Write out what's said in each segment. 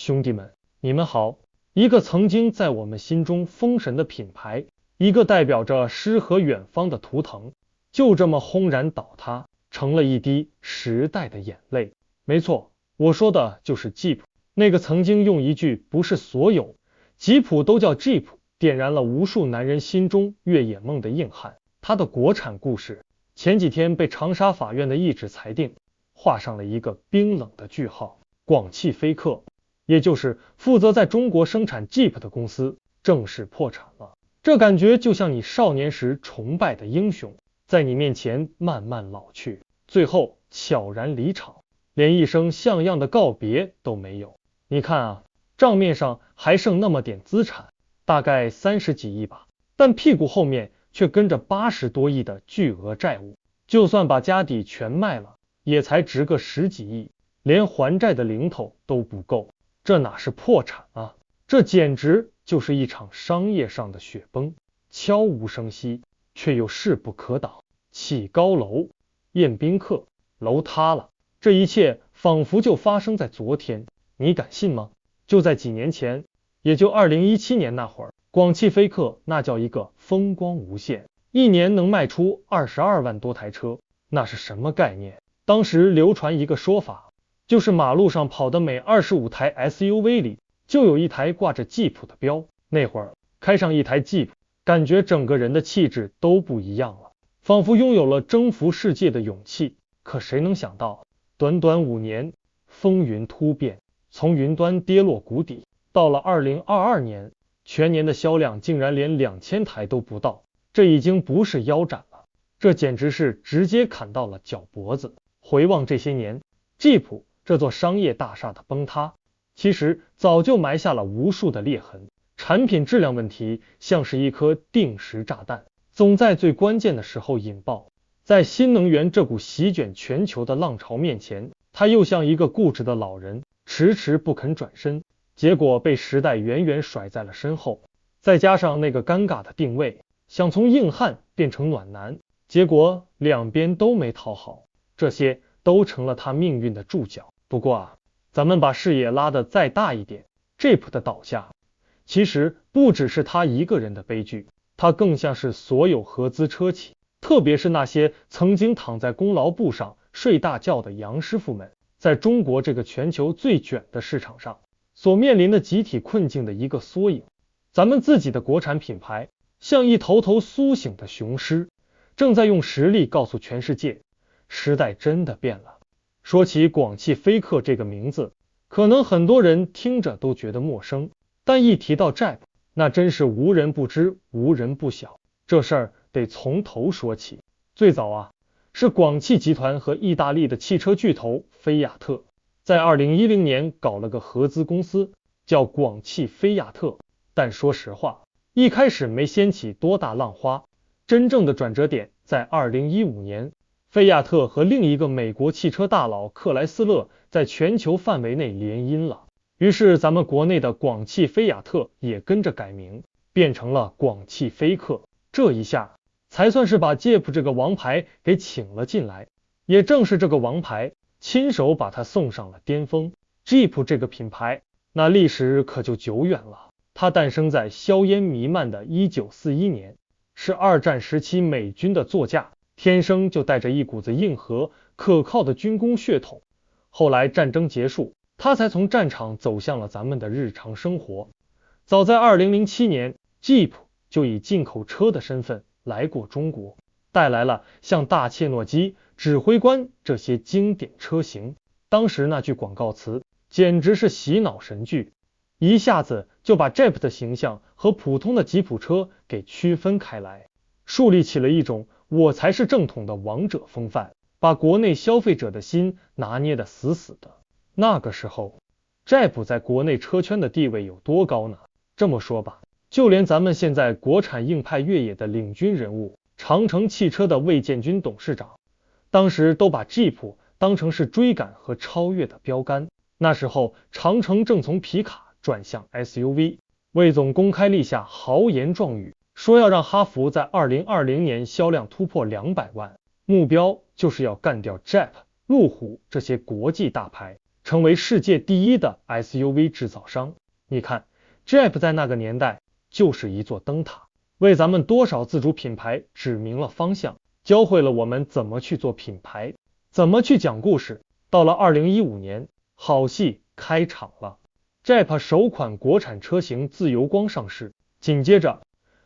兄弟们，你们好！一个曾经在我们心中封神的品牌，一个代表着诗和远方的图腾，就这么轰然倒塌，成了一滴时代的眼泪。没错，我说的就是吉普，那个曾经用一句不是所有吉普都叫 Jeep 点燃了无数男人心中越野梦的硬汉。他的国产故事前几天被长沙法院的一纸裁定画上了一个冰冷的句号。广汽菲克，也就是负责在中国生产 Jeep 的公司正式破产了。这感觉就像你少年时崇拜的英雄，在你面前慢慢老去，最后悄然离场，连一声像样的告别都没有。你看啊，账面上还剩那么点资产，大概30几亿吧，但屁股后面却跟着80多亿的巨额债务，就算把家底全卖了，也才值个10几亿，连还债的零头都不够。这哪是破产啊，这简直就是一场商业上的雪崩，悄无声息，却又势不可挡。起高楼，宴宾客，楼塌了，这一切仿佛就发生在昨天，你敢信吗？就在几年前，也就2017年那会儿，广汽菲克那叫一个风光无限，一年能卖出22万多台车，那是什么概念？当时流传一个说法，就是马路上跑的每25台 SUV 里就有一台挂着吉普的标。那会儿开上一台吉普，感觉整个人的气质都不一样了，仿佛拥有了征服世界的勇气。可谁能想到，短短5年，风云突变，从云端跌落谷底，到了2022年，全年的销量竟然连2000台都不到，这已经不是腰斩了，这简直是直接砍到了脚脖子。回望这些年，吉普这座商业大厦的崩塌，其实早就埋下了无数的裂痕。产品质量问题像是一颗定时炸弹，总在最关键的时候引爆。在新能源这股席卷全球的浪潮面前，它又像一个固执的老人，迟迟不肯转身，结果被时代远远甩在了身后。再加上那个尴尬的定位，想从硬汉变成暖男，结果两边都没讨好，这些都成了他命运的注脚。不过啊，咱们把视野拉得再大一点， Jeep 的倒下其实不只是他一个人的悲剧，它更像是所有合资车企，特别是那些曾经躺在功劳簿上睡大觉的杨师傅们，在中国这个全球最卷的市场上所面临的集体困境的一个缩影。咱们自己的国产品牌像一头头苏醒的雄狮，正在用实力告诉全世界，时代真的变了。说起广汽菲克这个名字，可能很多人听着都觉得陌生，但一提到 Jeep， 那真是无人不知，无人不晓。这事儿得从头说起。最早啊，是广汽集团和意大利的汽车巨头菲亚特，在2010年搞了个合资公司，叫广汽菲亚特。但说实话，一开始没掀起多大浪花，真正的转折点在2015年。菲亚特和另一个美国汽车大佬克莱斯勒在全球范围内联姻了，于是咱们国内的广汽菲亚特也跟着改名，变成了广汽菲克。这一下才算是把 Jeep 这个王牌给请了进来，也正是这个王牌亲手把他送上了巅峰。 Jeep 这个品牌那历史可就久远了，它诞生在硝烟弥漫的1941年，是二战时期美军的座驾，天生就带着一股子硬核可靠的军工血统。后来战争结束，他才从战场走向了咱们的日常生活。早在2007年 Jeep 就以进口车的身份来过中国，带来了像大切诺基、指挥官这些经典车型。当时那句广告词简直是洗脑神句，一下子就把 Jeep 的形象和普通的吉普车给区分开来，树立起了一种我才是正统的王者风范，把国内消费者的心拿捏得死死的。那个时候 Jeep 在国内车圈的地位有多高呢？这么说吧，就连咱们现在国产硬派越野的领军人物长城汽车的魏建军董事长，当时都把 Jeep 当成是追赶和超越的标杆。那时候长城正从皮卡转向 SUV， 魏总公开立下豪言壮语，说要让哈弗在2020年销量突破200万，目标就是要干掉 Jeep、路虎这些国际大牌。成为世界第一的 SUV 制造商。你看 Jeep 在那个年代就是一座灯塔，为咱们多少自主品牌指明了方向，教会了我们怎么去做品牌，怎么去讲故事。到了2015年，好戏开场了， Jeep 首款国产车型自由光上市，紧接着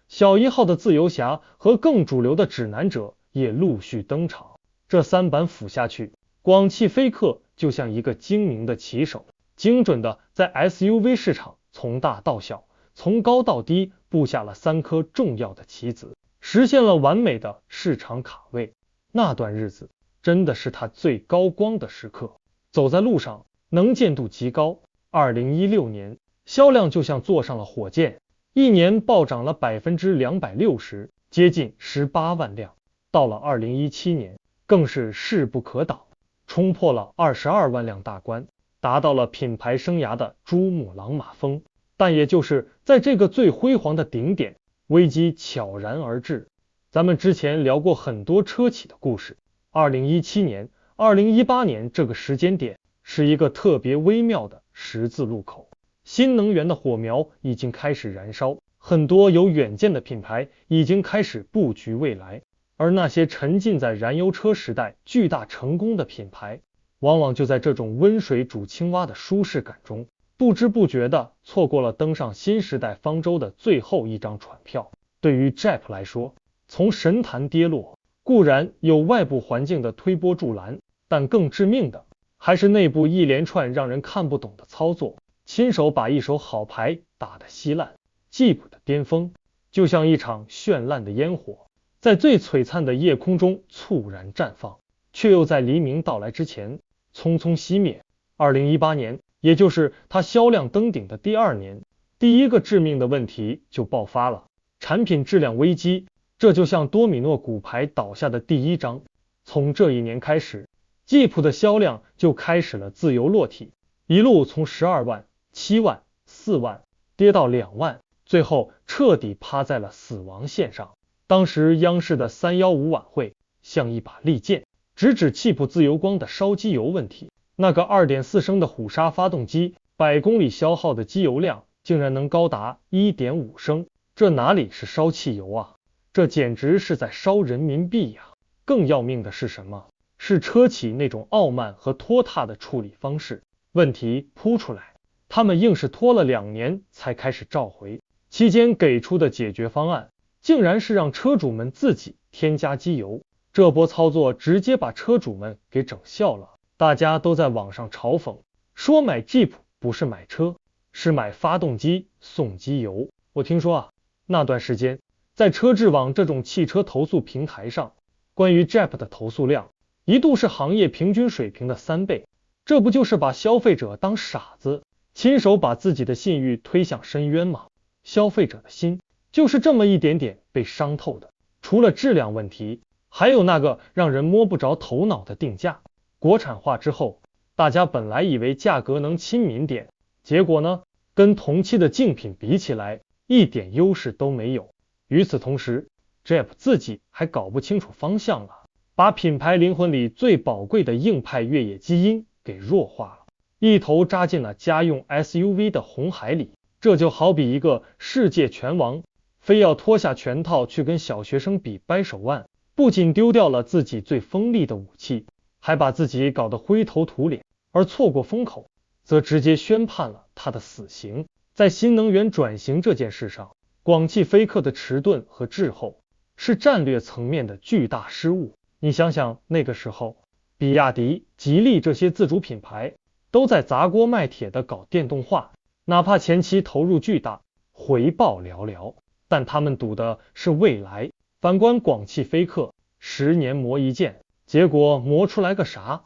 小1号的自由侠和更主流的指南者也陆续登场。这3版辅下去，广汽菲克就像一个精明的棋手，精准的在 SUV 市场从大到小，从高到低布下了3颗重要的棋子，实现了完美的市场卡位。那段日子真的是他最高光的时刻，走在路上能见度极高。2016年销量就像坐上了火箭，一年暴涨了 260%， 接近18万辆。到了2017年更是势不可挡，冲破了22万辆大关，达到了品牌生涯的珠穆朗玛峰。但也就是在这个最辉煌的顶点，危机悄然而至。咱们之前聊过很多车企的故事，2017年、2018年这个时间点是一个特别微妙的十字路口，新能源的火苗已经开始燃烧，很多有远见的品牌已经开始布局未来，而那些沉浸在燃油车时代巨大成功的品牌，往往就在这种温水煮青蛙的舒适感中，不知不觉地错过了登上新时代方舟的最后一张船票。对于 Jeep 来说，从神坛跌落，固然有外部环境的推波助澜，但更致命的还是内部一连串让人看不懂的操作，亲手把一手好牌打得稀烂。Jeep 的巅峰就像一场绚烂的烟火，在最璀璨的夜空中猝然绽放，却又在黎明到来之前匆匆熄灭。2018年，也就是它销量登顶的第2年，第一个致命的问题就爆发了，产品质量危机。这就像多米诺骨牌倒下的第一章。从这一年开始，吉普的销量就开始了自由落体，一路从12万、7万、4万跌到2万，最后彻底趴在了死亡线上。当时央视的315晚会像一把利剑，直指吉普自由光的烧机油问题。那个 2.4 升的虎鲨发动机100公里消耗的机油量竟然能高达 1.5 升，这哪里是烧汽油啊，这简直是在烧人民币呀！更要命的是什么？是车企那种傲慢和拖沓的处理方式。问题扑出来，他们硬是拖了2年才开始召回，期间给出的解决方案竟然是让车主们自己添加机油。这波操作直接把车主们给整笑了，大家都在网上嘲讽，说买 Jeep 不是买车，是买发动机送机油。我听说那段时间在车质网这种汽车投诉平台上，关于 Jeep 的投诉量一度是行业平均水平的3倍，这不就是把消费者当傻子，亲手把自己的信誉推向深渊吗？消费者的心就是这么一点点被伤透的。除了质量问题，还有那个让人摸不着头脑的定价。国产化之后，大家本来以为价格能亲民点，结果呢，跟同期的竞品比起来，一点优势都没有。与此同时， Jeep 自己还搞不清楚方向了，把品牌灵魂里最宝贵的硬派越野基因给弱化了，一头扎进了家用 SUV 的红海里。这就好比一个世界拳王非要脱下拳套去跟小学生比掰手腕，不仅丢掉了自己最锋利的武器，还把自己搞得灰头土脸，而错过风口则直接宣判了他的死刑。在新能源转型这件事上，广汽菲克的迟钝和滞后是战略层面的巨大失误。你想想，那个时候比亚迪、吉利这些自主品牌都在砸锅卖铁的搞电动化，哪怕前期投入巨大，回报寥寥，但他们赌的是未来。反观广汽菲克，10年磨一剑，结果磨出来个啥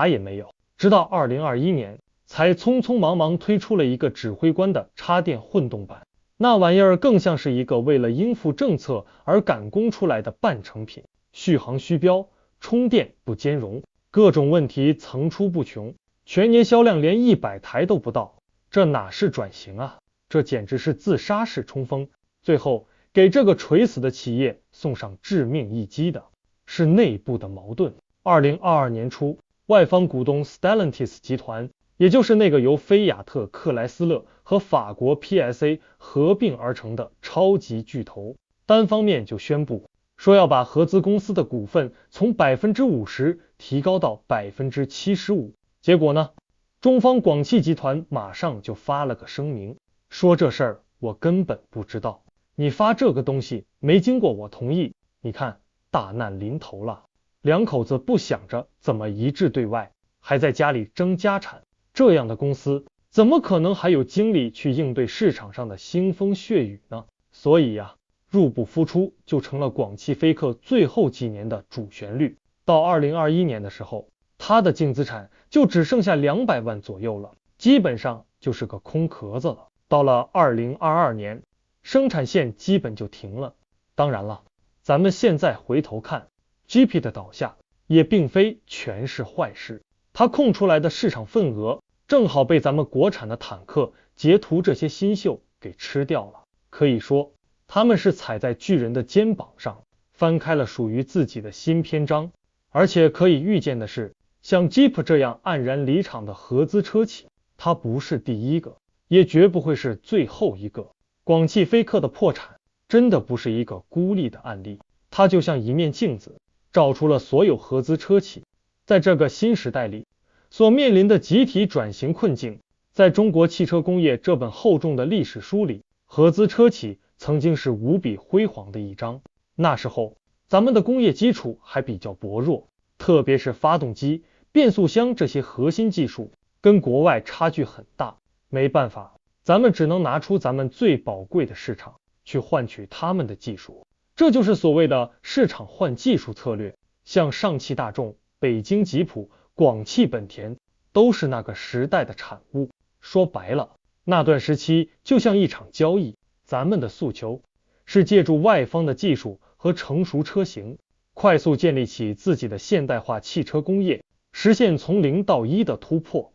也没有。直到2021年才匆匆忙忙推出了一个指挥官的插电混动版，那玩意儿更像是一个为了应付政策而赶工出来的半成品，续航虚标，充电不兼容，各种问题层出不穷，全年销量连100台都不到，这哪是转型啊，这简直是自杀式冲锋。最后给这个垂死的企业送上致命一击的是内部的矛盾。2022年初，外方股东 Stellantis 集团，也就是那个由菲亚特克莱斯勒和法国 PSA 合并而成的超级巨头，单方面就宣布说要把合资公司的股份从 50% 提高到 75%。结果呢，中方广汽集团马上就发了个声明，说这事儿我根本不知道，你发这个东西没经过我同意，你看大难临头了。两口子不想着怎么一致对外，还在家里争家产，这样的公司怎么可能还有精力去应对市场上的腥风血雨呢？所以呀，入不敷出就成了广汽菲克最后几年的主旋律。到2021年的时候，它的净资产就只剩下200万左右了，基本上就是个空壳子了。到了2022年，生产线基本就停了。当然了，咱们现在回头看， GP 的倒下也并非全是坏事，它空出来的市场份额正好被咱们国产的坦克、捷途这些新秀给吃掉了。可以说，他们是踩在巨人的肩膀上，翻开了属于自己的新篇章。而且可以预见的是，像 Jeep 这样黯然离场的合资车企，它不是第一个，也绝不会是最后一个。广汽菲克的破产真的不是一个孤立的案例，它就像一面镜子，照出了所有合资车企在这个新时代里所面临的集体转型困境。在中国汽车工业这本厚重的历史书里，合资车企曾经是无比辉煌的一章。那时候咱们的工业基础还比较薄弱，特别是发动机、变速箱这些核心技术跟国外差距很大。没办法，咱们只能拿出咱们最宝贵的市场去换取他们的技术，这就是所谓的市场换技术策略。像上汽大众、北京吉普、广汽本田都是那个时代的产物。说白了，那段时期就像一场交易，咱们的诉求是借助外方的技术和成熟车型，快速建立起自己的现代化汽车工业，实现从0到1的突破。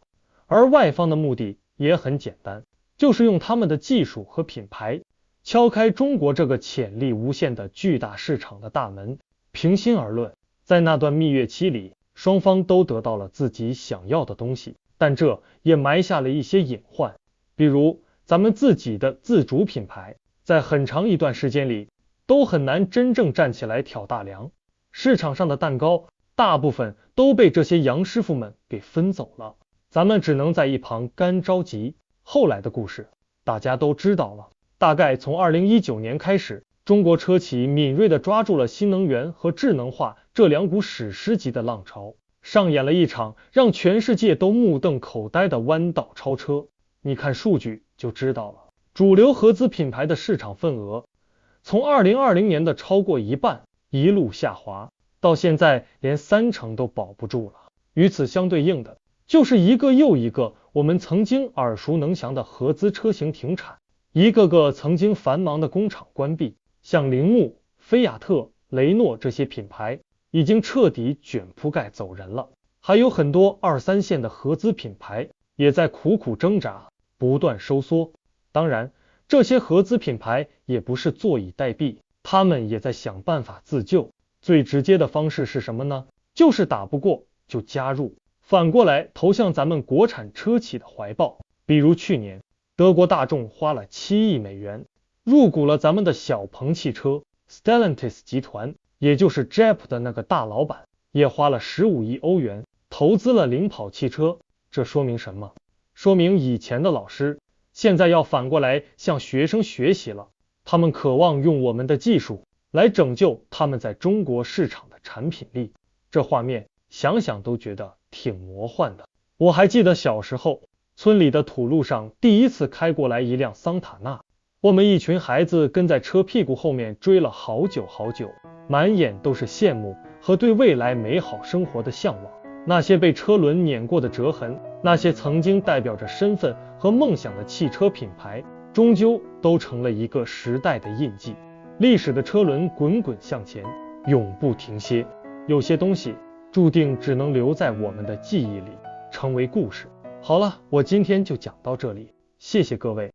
而外方的目的也很简单，就是用他们的技术和品牌敲开中国这个潜力无限的巨大市场的大门。平心而论，在那段蜜月期里，双方都得到了自己想要的东西，但这也埋下了一些隐患。比如咱们自己的自主品牌，在很长一段时间里都很难真正站起来挑大梁，市场上的蛋糕大部分都被这些洋师傅们给分走了，咱们只能在一旁干着急。后来的故事大家都知道了，大概从2019年开始，中国车企敏锐地抓住了新能源和智能化这两股史诗级的浪潮，上演了一场让全世界都目瞪口呆的弯道超车。你看数据就知道了，主流合资品牌的市场份额从2020年的超过一半一路下滑，到现在连30%都保不住了。与此相对应的，就是一个又一个我们曾经耳熟能详的合资车型停产，一个个曾经繁忙的工厂关闭，像铃木、菲亚特、雷诺这些品牌已经彻底卷铺盖走人了。还有很多2、3线的合资品牌也在苦苦挣扎，不断收缩。当然，这些合资品牌也不是坐以待毙，他们也在想办法自救。最直接的方式是什么呢？就是打不过就加入，反过来投向咱们国产车企的怀抱。比如去年，德国大众花了7亿美元入股了咱们的小鹏汽车， Stellantis 集团，也就是 Jeep 的那个大老板，也花了15亿欧元投资了领跑汽车。这说明什么？说明以前的老师现在要反过来向学生学习了，他们渴望用我们的技术来拯救他们在中国市场的产品力。这画面想想都觉得挺魔幻的。我还记得小时候，村里的土路上第一次开过来一辆桑塔纳，我们一群孩子跟在车屁股后面追了好久好久，满眼都是羡慕和对未来美好生活的向往。那些被车轮碾过的折痕，那些曾经代表着身份和梦想的汽车品牌，终究都成了一个时代的印记。历史的车轮滚滚向前，永不停歇。有些东西注定只能留在我们的记忆里，成为故事。好了，我今天就讲到这里，谢谢各位。